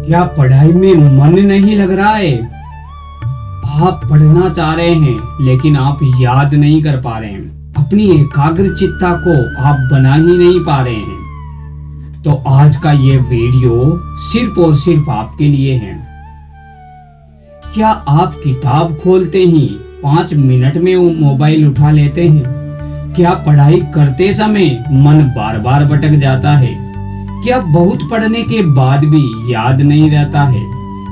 क्या पढ़ाई में मन नहीं लग रहा है? आप पढ़ना चाह रहे हैं लेकिन आप याद नहीं कर पा रहे हैं, अपनी एकाग्रचित्ता को आप बना ही नहीं पा रहे हैं। तो आज का ये वीडियो सिर्फ और सिर्फ आपके लिए है। क्या आप किताब खोलते ही 5 मिनट में वो मोबाइल उठा लेते हैं? क्या पढ़ाई करते समय मन बार बार भटक जाता है? क्या बहुत पढ़ने के बाद भी याद नहीं रहता है?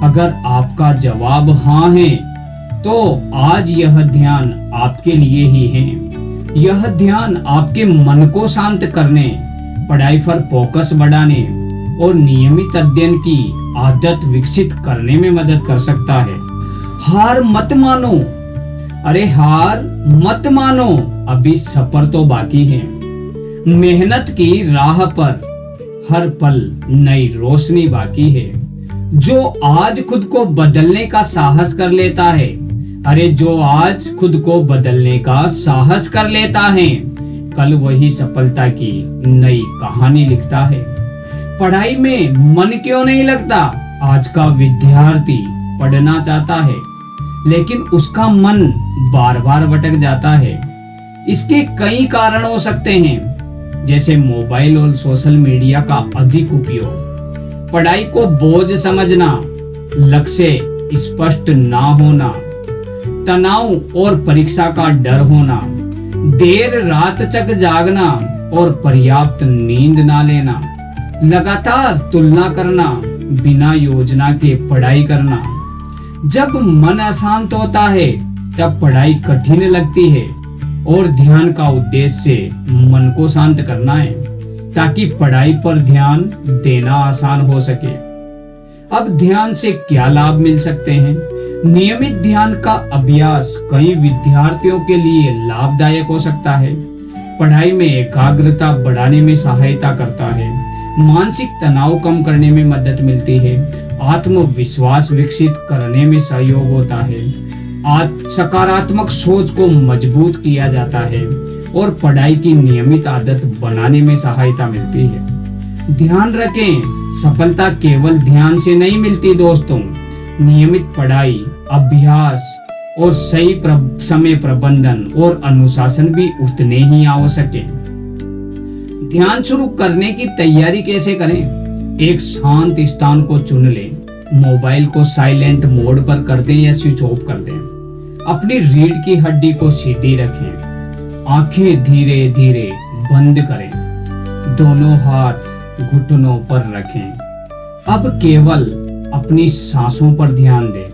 अगर आपका जवाब हाँ है तो आज यह ध्यान आपके लिए ही है। यह ध्यान आपके मन को शांत करने, पढ़ाई पर फोकस बढ़ाने और नियमित अध्ययन की आदत विकसित करने में मदद कर सकता है। हार मत मानो, अरे हार मत मानो, अभी सफर तो बाकी है। मेहनत की राह पर हर पल नई रोशनी बाकी है। जो आज खुद को बदलने का साहस कर लेता है, अरे जो आज खुद को बदलने का साहस कर लेता है, कल वही सफलता की नई कहानी लिखता है। पढ़ाई में मन क्यों नहीं लगता? आज का विद्यार्थी पढ़ना चाहता है लेकिन उसका मन बार बार भटक जाता है। इसके कई कारण हो सकते हैं, जैसे मोबाइल और सोशल मीडिया का अधिक उपयोग, पढ़ाई को बोझ समझना, लक्ष्य स्पष्ट ना होना, तनाव और परीक्षा का डर होना, देर रात तक जागना और पर्याप्त नींद ना लेना, लगातार तुलना करना, बिना योजना के पढ़ाई करना। जब मन अशांत होता है तब पढ़ाई कठिन लगती है और ध्यान का उद्देश्य मन को शांत करना है ताकि पढ़ाई पर ध्यान देना आसान हो सके। अब ध्यान से क्या लाभ मिल सकते हैं? नियमित ध्यान का अभ्यास कई विद्यार्थियों के लिए लाभदायक हो सकता है। पढ़ाई में एकाग्रता बढ़ाने में सहायता करता है, मानसिक तनाव कम करने में मदद मिलती है, आत्मविश्वास विकसित करने में सहयोग होता है, सकारात्मक सोच को मजबूत किया जाता है और पढ़ाई की नियमित आदत बनाने में सहायता मिलती है। ध्यान रखें, सफलता केवल ध्यान से नहीं मिलती दोस्तों। नियमित पढ़ाई, अभ्यास और सही समय प्रबंधन और अनुशासन भी उतने ही आवश्यक है। ध्यान शुरू करने की तैयारी कैसे करें? एक शांत स्थान को चुन लें, मोबाइल को साइलेंट मोड पर कर दें या स्विच ऑफ कर दें। अपनी रीढ़ की हड्डी को सीधी रखें, आंखें धीरे धीरे बंद करें, दोनों हाथ घुटनों पर रखें। अब केवल अपनी सांसों पर ध्यान दें।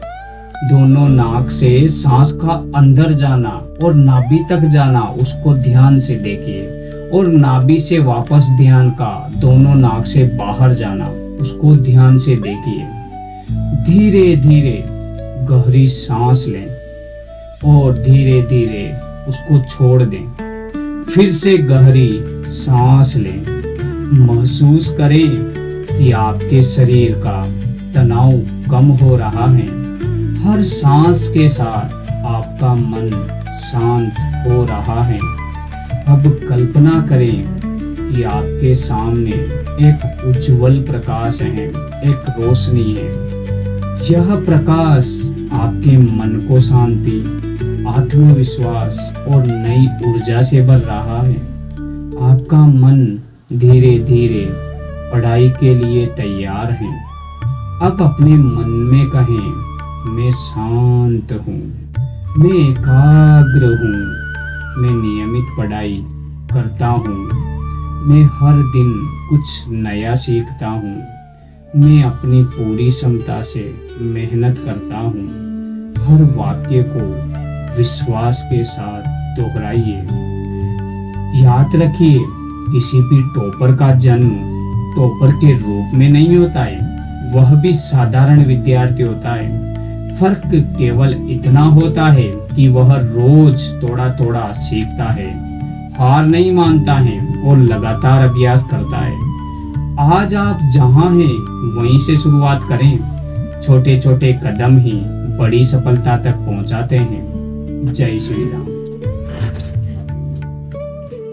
दोनों नाक से सांस का अंदर जाना और नाभि तक जाना उसको ध्यान से देखिए और नाभि से वापस ध्यान का दोनों नाक से बाहर जाना उसको ध्यान से देखिए। धीरे धीरे गहरी सांस लें और धीरे धीरे उसको छोड़ दें। फिर से गहरी सांस लें। महसूस करें कि आपके शरीर का तनाव कम हो रहा है। हर सांस के साथ आपका मन शांत हो रहा है। अब कल्पना करें कि आपके सामने एक उज्जवल प्रकाश है, एक रोशनी है। यह प्रकाश आपके मन को शांति, आत्मविश्वास और नई ऊर्जा से भर रहा है। आपका मन धीरे धीरे पढ़ाई के लिए तैयार है। अब अपने मन में कहें, मैं शांत हूँ, मैं एकाग्र हूँ, मैं नियमित पढ़ाई करता हूँ, मैं हर दिन कुछ नया सीखता हूँ, मैं अपनी पूरी क्षमता से मेहनत करता हूँ। हर वाक्य को विश्वास के साथ दोहराइए। याद रखिए, किसी भी टॉपर का जन्म टॉपर के रूप में नहीं होता है, वह भी साधारण विद्यार्थी होता है। फर्क केवल इतना होता है कि वह रोज थोड़ा थोड़ा सीखता है, हार नहीं मानता है और लगातार अभ्यास करता है। आज आप जहां हैं वहीं से शुरुआत करें। छोटे छोटे कदम ही बड़ी सफलता तक पहुंचाते हैं। जय श्री राम।